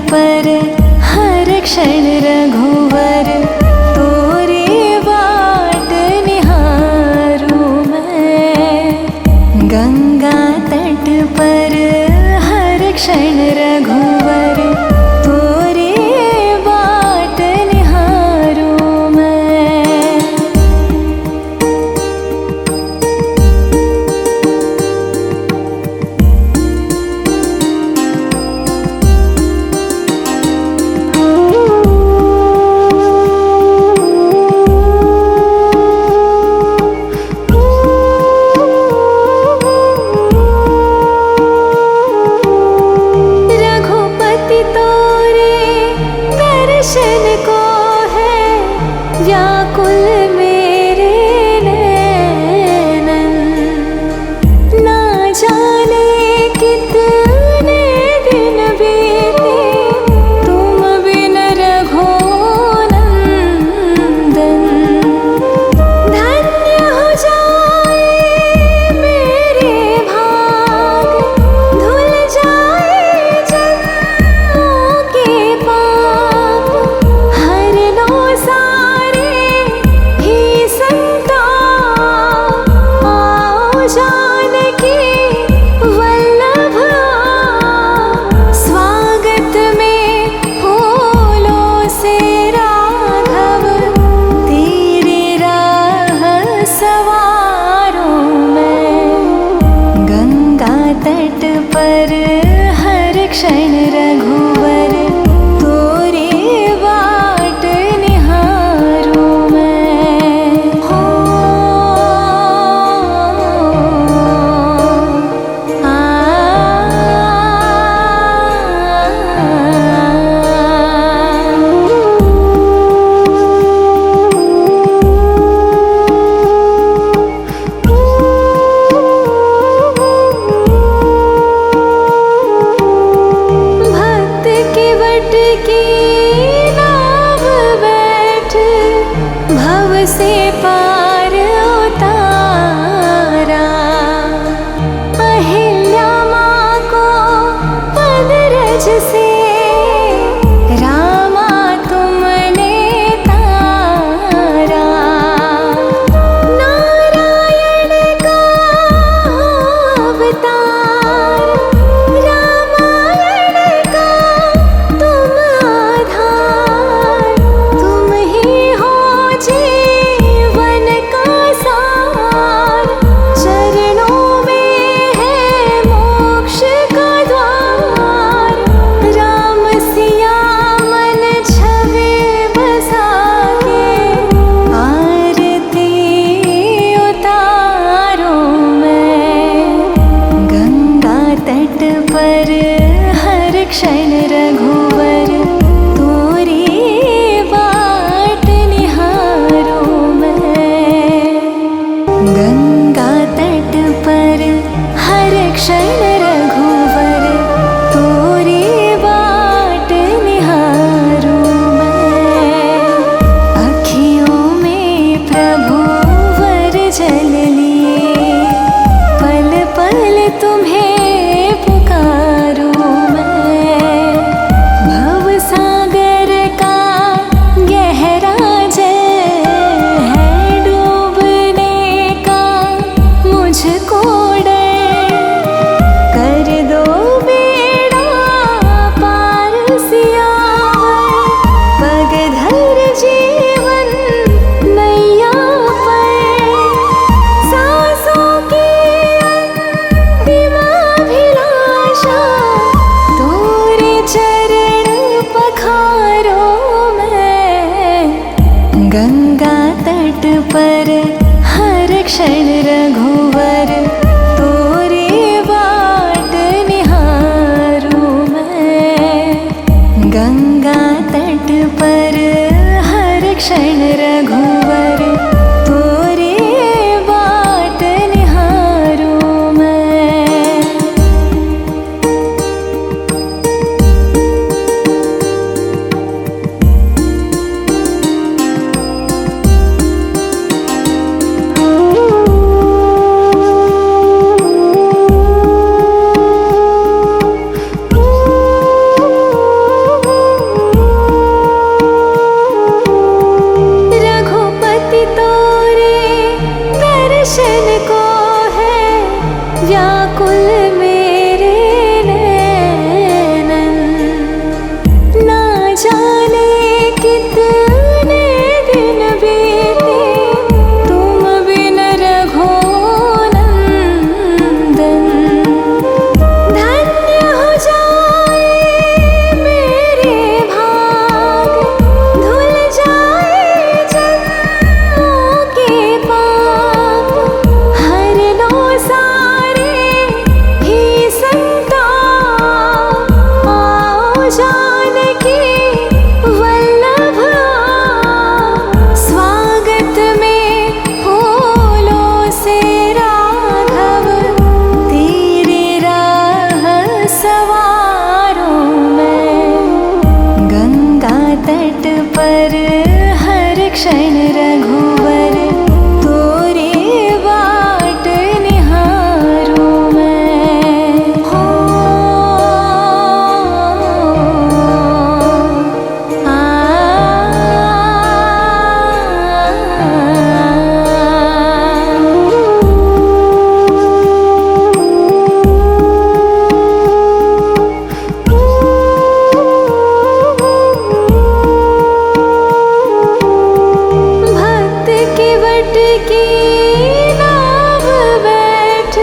पर हर क्षण रघुवर तोरी बाट निहारूं मैं। गंगा तट पर हर क्षण रघुवर तोरी बाट निहारूं मैं। दर्शन को है व्याकुल मेरे नैनन, ना जाने कितने दिन बीते तुम बिन रघुनंदन। धन्य हो जाए मेरे भाग, धुल जाए जन्मों के पाप। हर लो सारे ही संताप, आओ जानकी वल्लभ स्वागत में फूलों से राघव तेरे राह सवारों मैं। गंगा तट पर हर क्षण रघुवर तोरी बाट निहारूं मैं। हो भक्त के वट की नाव बैठ भव से पार उतारा। अहिल्या माँ को पद रज से रामा तुमने तारा। नारायण का अवतार, रामायण का तुम आधार। तुम ही हो जीवन का सार, चरणों में है मोक्ष का द्वार। राम सिया मन छवि बसा के आरती उतारो मैं। गंगा तट पर हर क्षण रघुवर तोरी बाट निहारूं मैं। गंगा तट पर हर क्षण रघुवर तोरी बाट निहारूं मैं। अखियों में प्रभु वर जल लिए, पल पल तुम्हें पुकारूं मैं। भव सागर का गहरा जल है, डूबने का मुझको डर। कर दो बेड़ा पार सियावर, पग धर जीवन नैया पर। सांसों की अंतिम अभिलाषा तोरे चरण पखारो मैं। गंगा तट पर हर क्षण रघुवर तोरी बाट निहारूं मैं। गंगा तट पर हर क्षण रघुवर तोरी बाट निहारूं मैं। व्याकुल मेरे नैनन, ना जाने कितने दिन बीते तुम बिन रघुनंदन। धन्य हो जाए मेरे भाग, धुल जाए जन्मों के पाप, हर लो सारे ही संताप। आओ जानकी वल्लभ स्वागत में फूलों से राघव, तेरे राह सवारों में। गंगा तट पर हर क्षण रघुवर, तोरे बाट निहारूं मैं। हो भक्त के वट की नाव बैठ,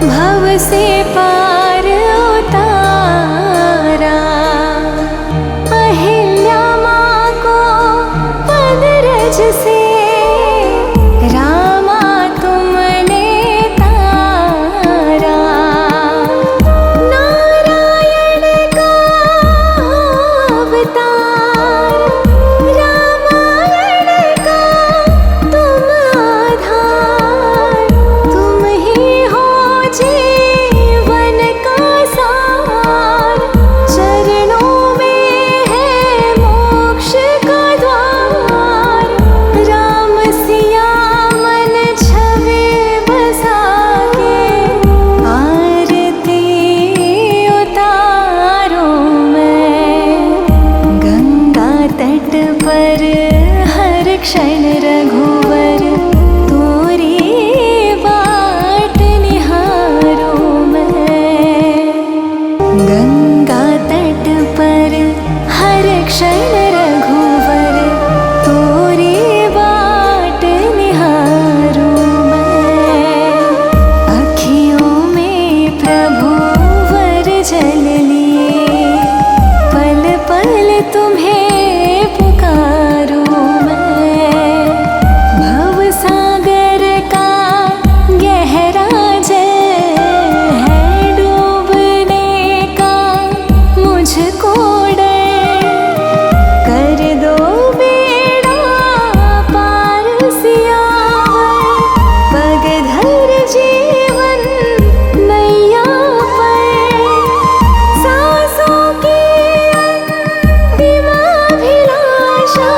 भव से पार उतारा। अहिल्या माँ को पद रज से रामा तुमने तारा। नारायण का अवतार, रामायण का तुम आधार। तुम ही हो जीवन का सार, चरणों में है मोक्ष का द्वार। राम सिया मन छवि बसा के, आरती उतारो मैं। गंगा तट पर हर क्षण रघुवर, तोरी बाट निहारूं मैं। गंगा तट पर हर क्षण रघुवर, तोरी बाट निहारूं मैं। अखियों में प्रभु वर जल लिए, पल पल तुम्हें पुकारूं मैं। भव सागर का गहरा जल है, डूबने का मुझको डर। कर दो बेड़ा पार सियावर, पग धर जीवन नैया पर। सांसों की अंतिम अभिलाषा,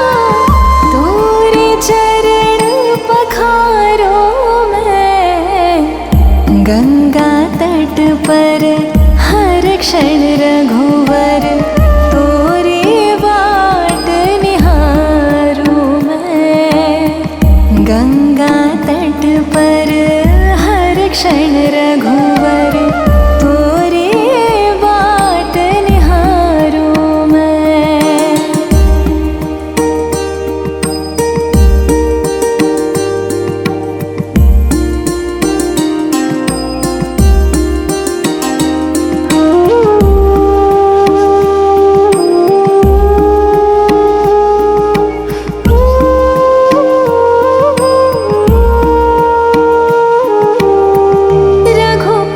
तोरे चरण पखारो मैं। गंगा तट पर हर क्षण रघुवर, तोरे बाट निहारूं मैं। गंगा तट पर हर क्षण रघुवर, तोरे बाट निहारूं मैं। रघुपति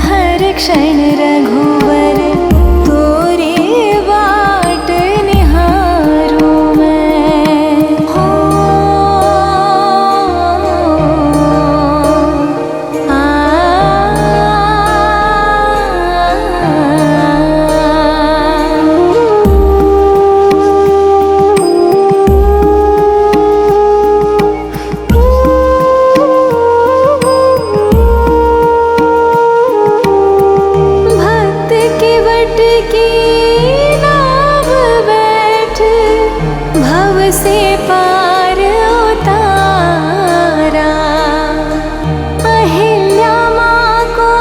हर क्षण रघुवर तोरी बाट निहारूं मैं। हो से पार उतारा, अहिल्या माँ को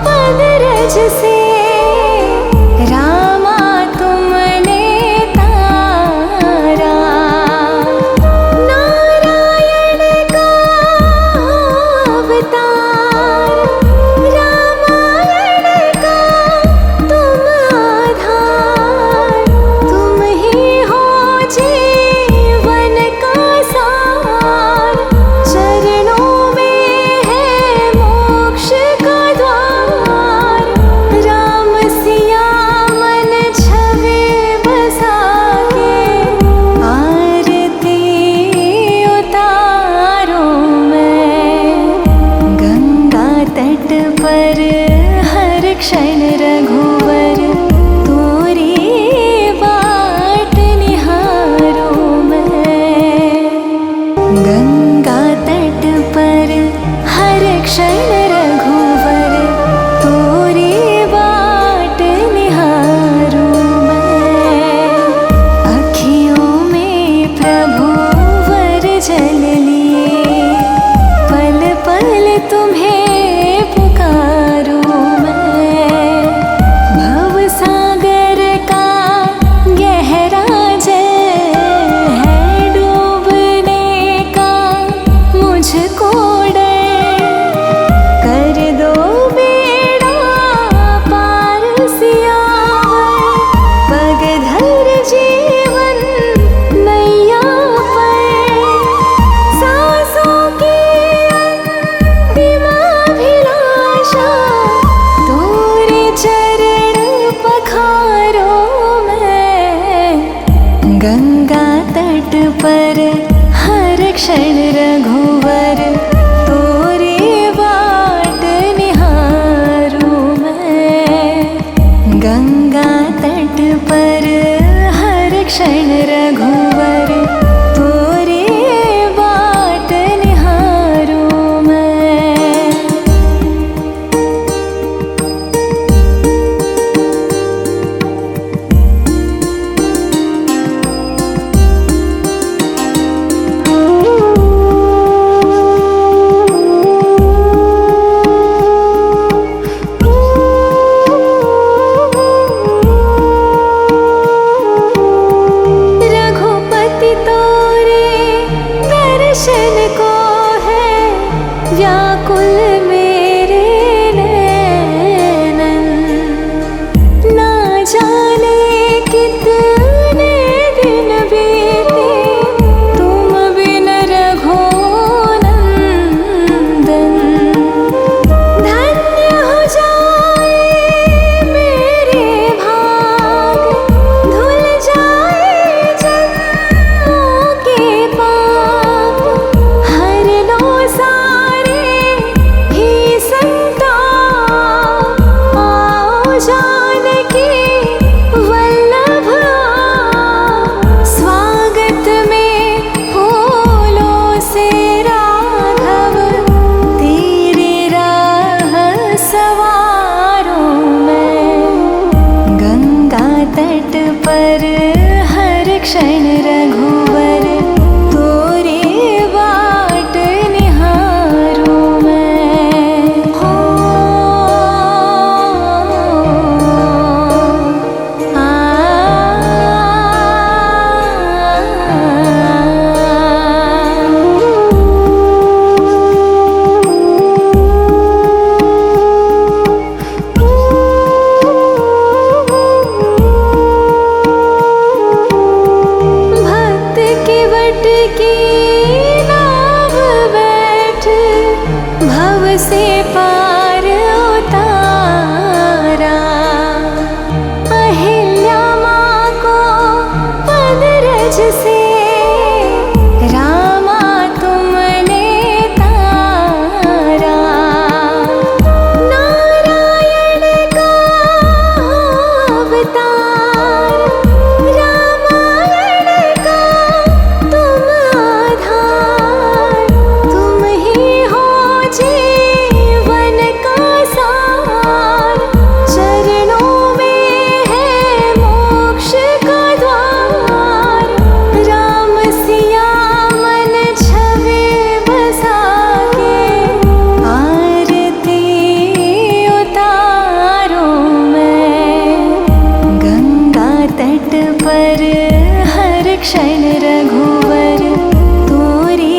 पदरज से रामा तुमने तारा। नारायण का अवतार, रामायण का तुम आधार, तुम ही हो जीवन का सार। चरणों में है मोक्ष का द्वार, राम सिया मन छवि बसा के आरती उतारो मैं। गंगा तट पर हर क्षण रघुवर तोरी बाट निहारूं मैं। गंगा तट पर हर क्षण रघुवर तोरी बाट निहारूं मैं। अखियों में प्रभु वर जल लिए, पल पल तुम्हें पुकारूं मैं। भव सागर का गहरा जल है, डूबने का मुझको डर। कर दो बेड़ा पार सियावर, पग धर जीवन नैया पर। सांसों की अंतिम अभिलाषा, तोरे चरण पखारो मैं। गंगा तट पर हर क्षण रघुवर तोरी बाट निहारूं मैं। गंगा तट पर हर क्षण रघुवर तोरी बाट निहारूं मैं। रघुपति तोरे दर्शन को है व्याकुल मेरे नैनन। ना जाने कितने दिन बीते तुम बिन रघुनंदन। धन्य हो जाए मेरे भाग, धुल जाए जन्मों के पाप। हर लो सारे ही संताप, आओ जानकी वल्लभ आप। स्वागत में फूलों से राघव, तेरी राह सवारूं मैं। गंगा तट पर हर क्षण रघुवर तोरी बाट निहारूं मैं। हो क्षण रघुवर तोरी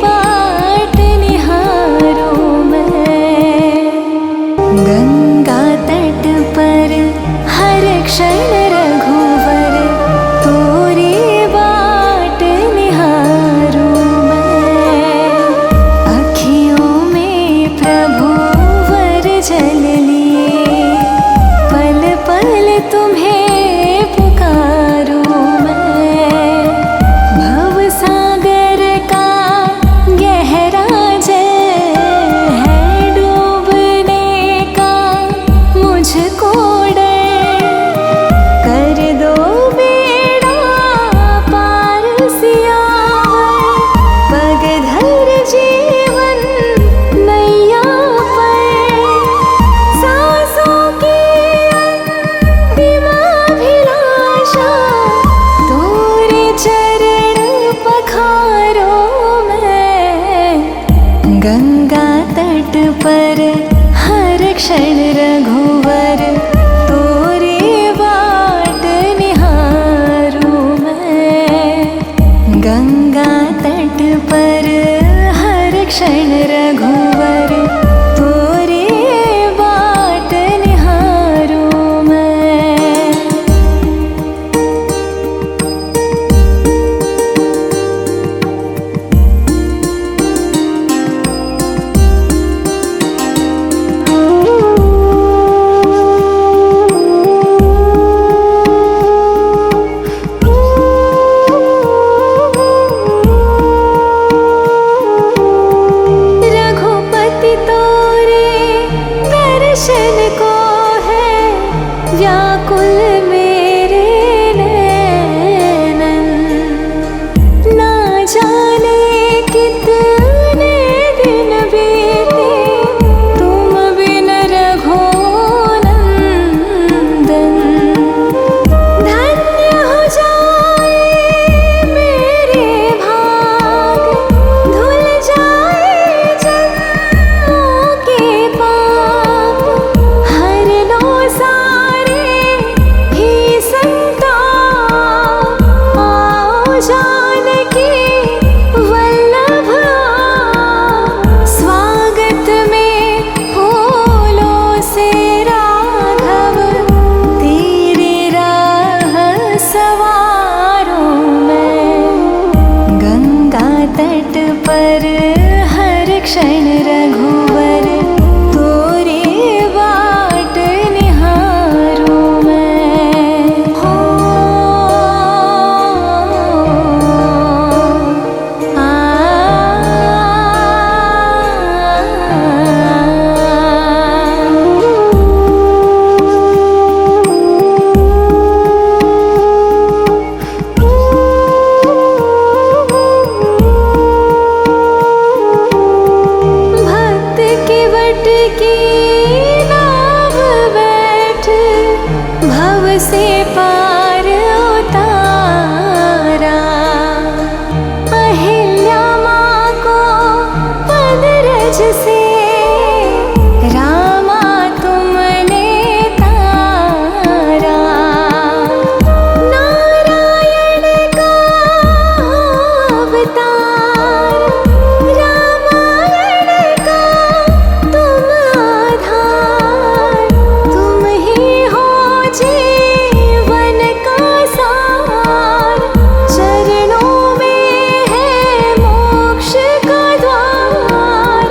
बाट निहारूं मैं। गंगा तट पर हर क्षण रघुवर तोरी बाट निहारूं मैं। अखियों में प्रभु वर जल लिए पल पल तुम्हें पुकारूं मैं। भव सागर का गहरा जल है डूबने का मुझको डर। कर दो बेड़ा पार सियावर पग धर जीवन नैया पर। सांसों की अंतिम अभिलाषा तोरे चरण पखारो मैं। गंगा तट पर हर क्षण रघुवर तोरी बाट निहारूं मैं। गंगा तट पर हर क्षण रघुवर तोरी बाट निहारूं मैं। रघुपति तोरे दर्शन को है व्याकुल मेरे नैनन। ना जाने कितने दिन बीते तुम बिन रघुनंदन। धन्य हो जाए मेरे भाग धुल जाए जन्मों के पाप। हर लो सारे ही संताप। आओ जानकी वल्लभ आओ। स्वागत में फूलों से राघव तेरे राह सवारूं मैं। गंगा तट पर हर क्षण रघुवर तोरी बाट निहारूं मैं। हो भक्त के वट की नाव बैठ भव से पार उतारा। अहिल्या माँ को पद रज से रामा तुमने तारा। नारायण का अवतार रामायण का तुम आधार। तुम ही हो जीवन का सार। चरणों में है मोक्ष का द्वार।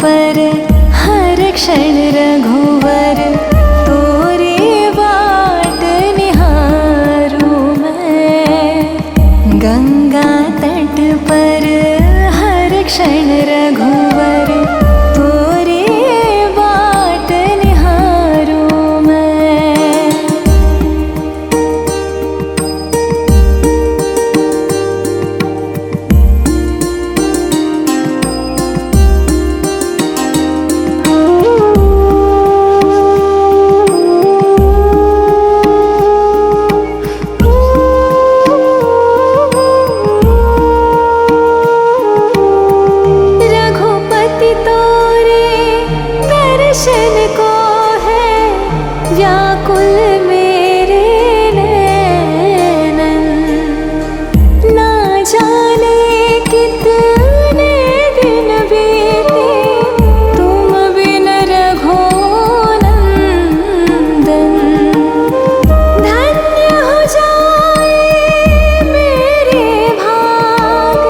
पर हर क्षण रघुवर तोरी बाट निहारूं मैं। गंगा तट पर हर क्षण रघुवर तोरी बाट निहारूं मैं। दर्शन को है व्याकुल मेरे नैनन। ना जाने कितने दिन बीते तुम बिन रघुनंदन। धन्य हो जाए मेरे भाग,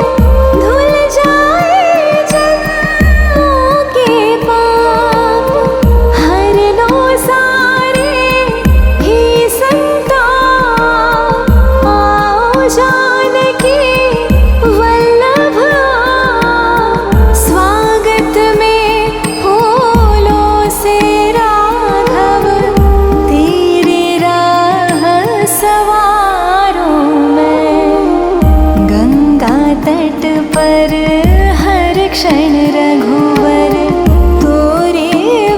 धुल जाए जन्मों के पाप। हर लो सारे ही संताप, आओ जानकी वल्लभ स्वागत में फूलों से राघव तेरे राह सवारों मैं। गंगा तट पर हर क्षण रघुवर तोरी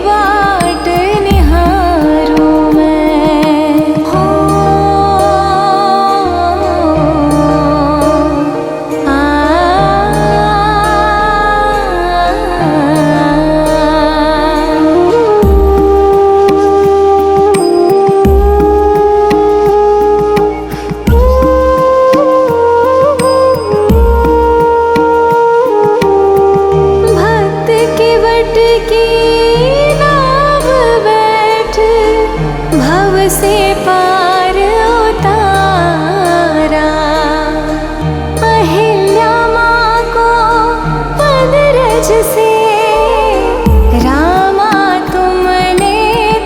बाट निहारूं मैं। हो आ भक्त के वट की नाव बैठ भव से पार उतारा। अहिल्या माँ को पद रज से रामा तुमने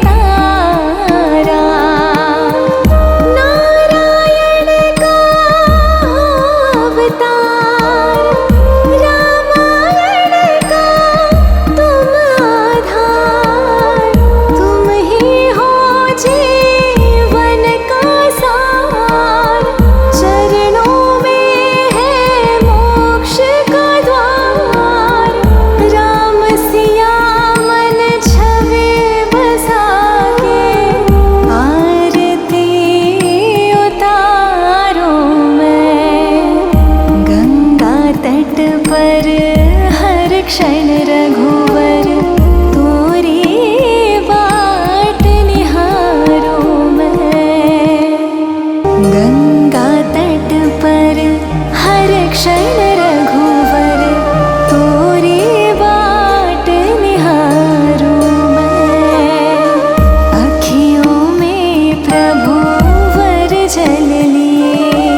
तारा। नारायण का अवतार, रामायण का तुम आधार। तुम ही हो जीवन का सार, चरणों में है मोक्ष का द्वार। राम सिया मन छवि बसा के आरती उतारो मैं। गंगा तट पर हर क्षण रघुवर तोरी बाट निहारूं मैं। गंगा तट पर हर क्षण रघुवर तोरी बाट निहारूं मैं। अखियों में प्रभु वर जल लिए,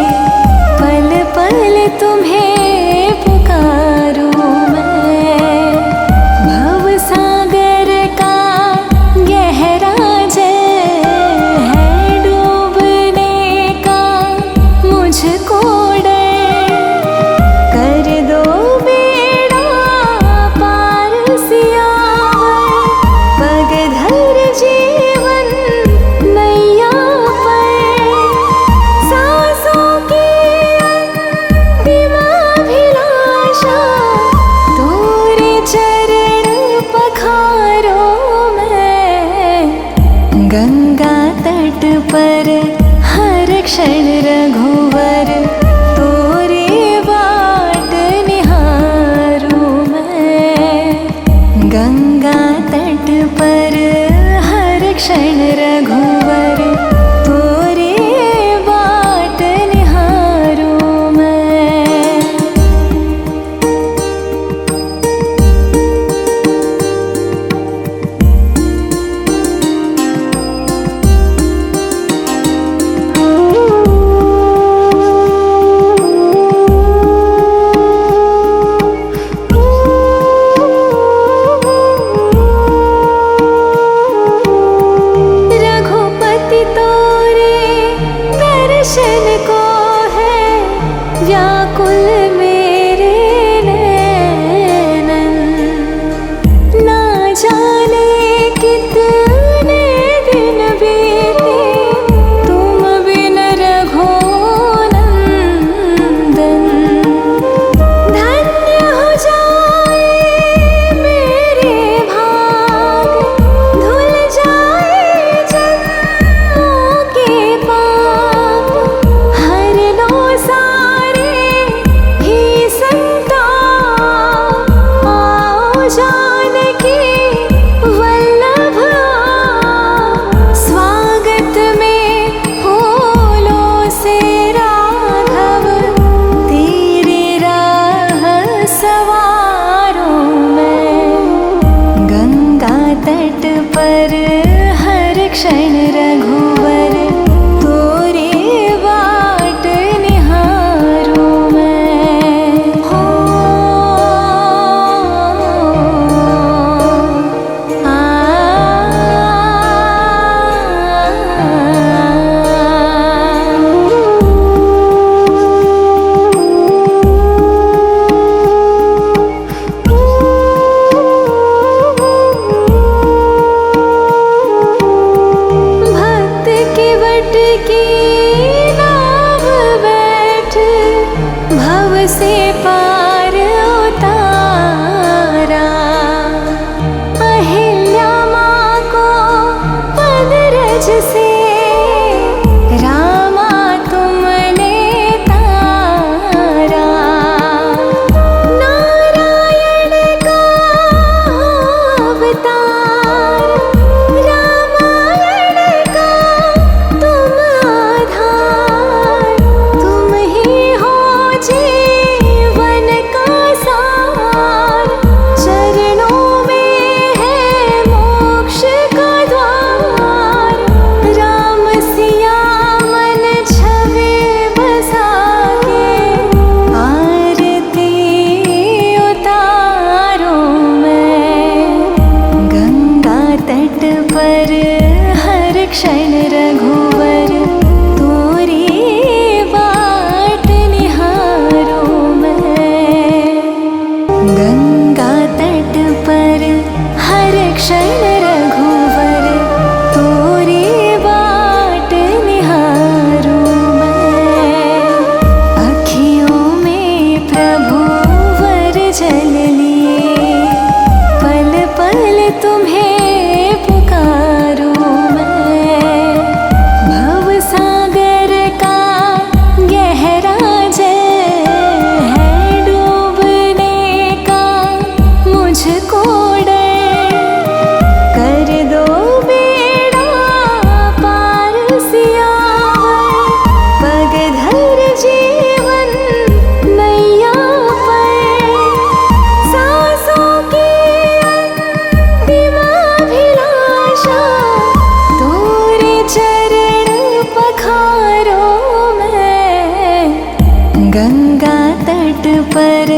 पल पल तुम्हें पुकारूं मैं। भव सागर का गहरा जल है, डूबने का मुझको डर। कर दो बेड़ा पार सियावर, पग धर जीवन नैया पर। सांसों की अंतिम अभिलाषा तोरे चरण पखारो मैं। गंगा तट पर हर क्षण रघुवर तोरी बाट निहारूं मैं। गंगा तट पर हर क्षण रघुवर तोरी बाट निहारूं मैं। क्षण रघुवर तोरे बाट निहारूं मैं। हो से पार उतारा, अहिल्या माँ को पद रज से रामा तुमने तारा। नारायण का अवतार, रामायण का तुम आधार, तुम ही हो जी क्षण रघुवर तोरी बाट निहारूं मैं। गंगा तट पर हर क्षण रघुवर तोरी बाट निहारूं मैं। अखियों में प्रभु वर जल लिए, पल पल तुम्हें गंगा तट पर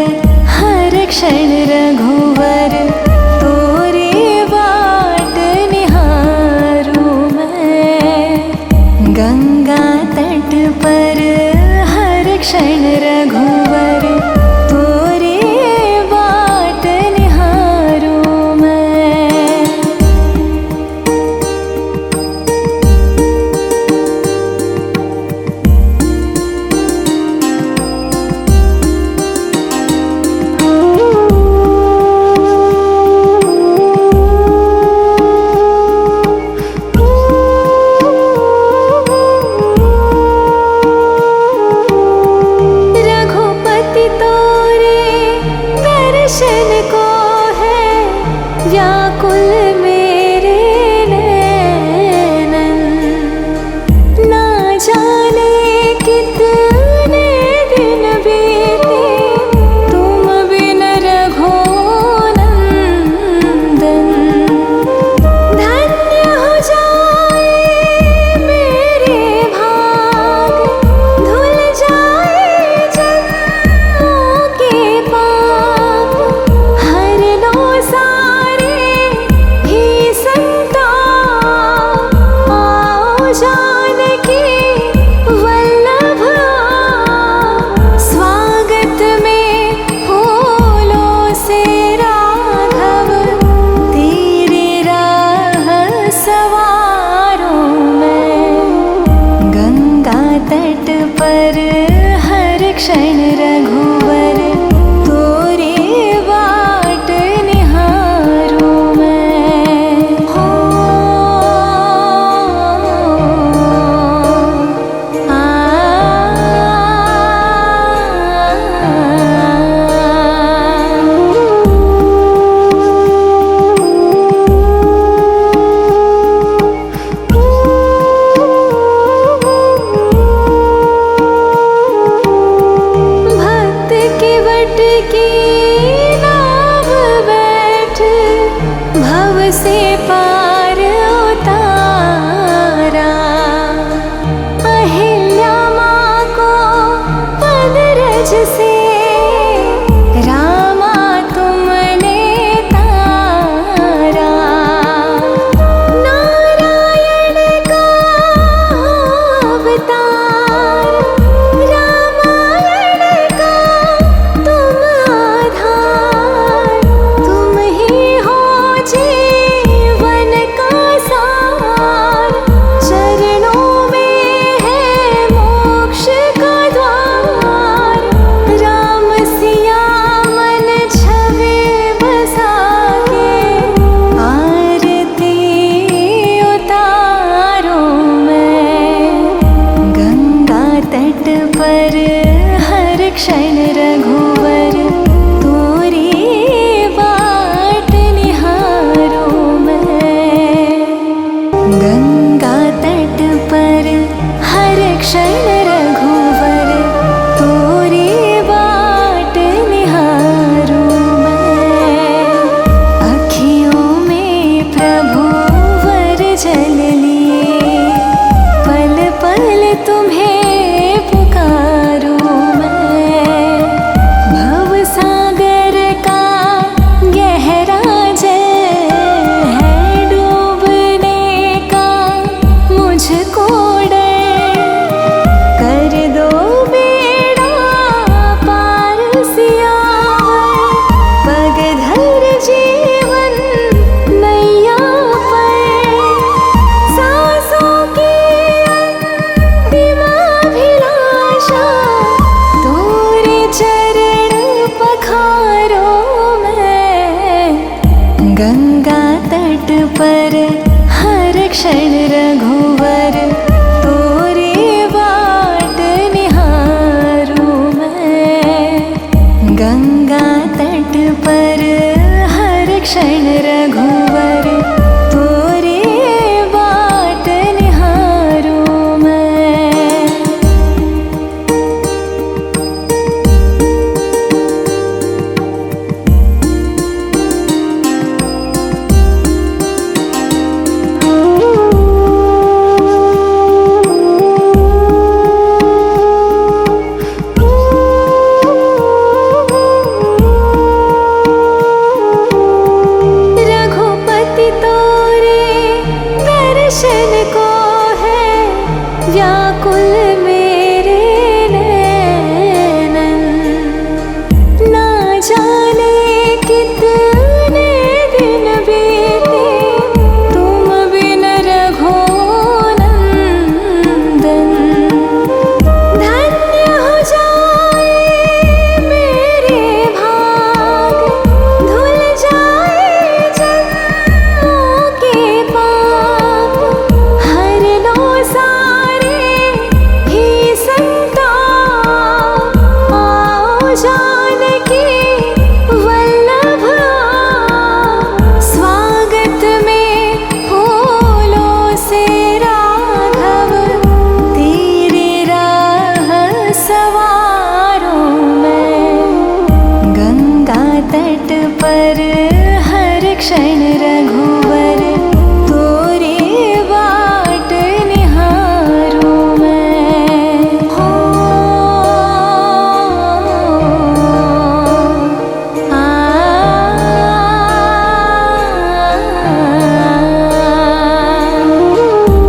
हर क्षण रघुवर तोरे बाट निहारूं मैं। गंगा तट पर हर क्षण रघुवर तोरे बाट निहारूं मैं। व्याकुल मेरे नैनन, ना जाने कितने दिन बीते तुम बिन रघुनंदन। धन्य हो जाए मेरे भाग, धुल जाए जन्मों के पाप, हर लो जानकी वल्लभ स्वागत में फूलों से राघव तेरे राह सवारूं मैं। गंगा तट पर हर क्षण रघुवर तोरे बाट निहारूं मैं। हो से पार उतारा, जानकी वल्लभ स्वागत में फूलों से राघव तेरे राह सवारों मैं। गंगा तट पर हर क्षण रघु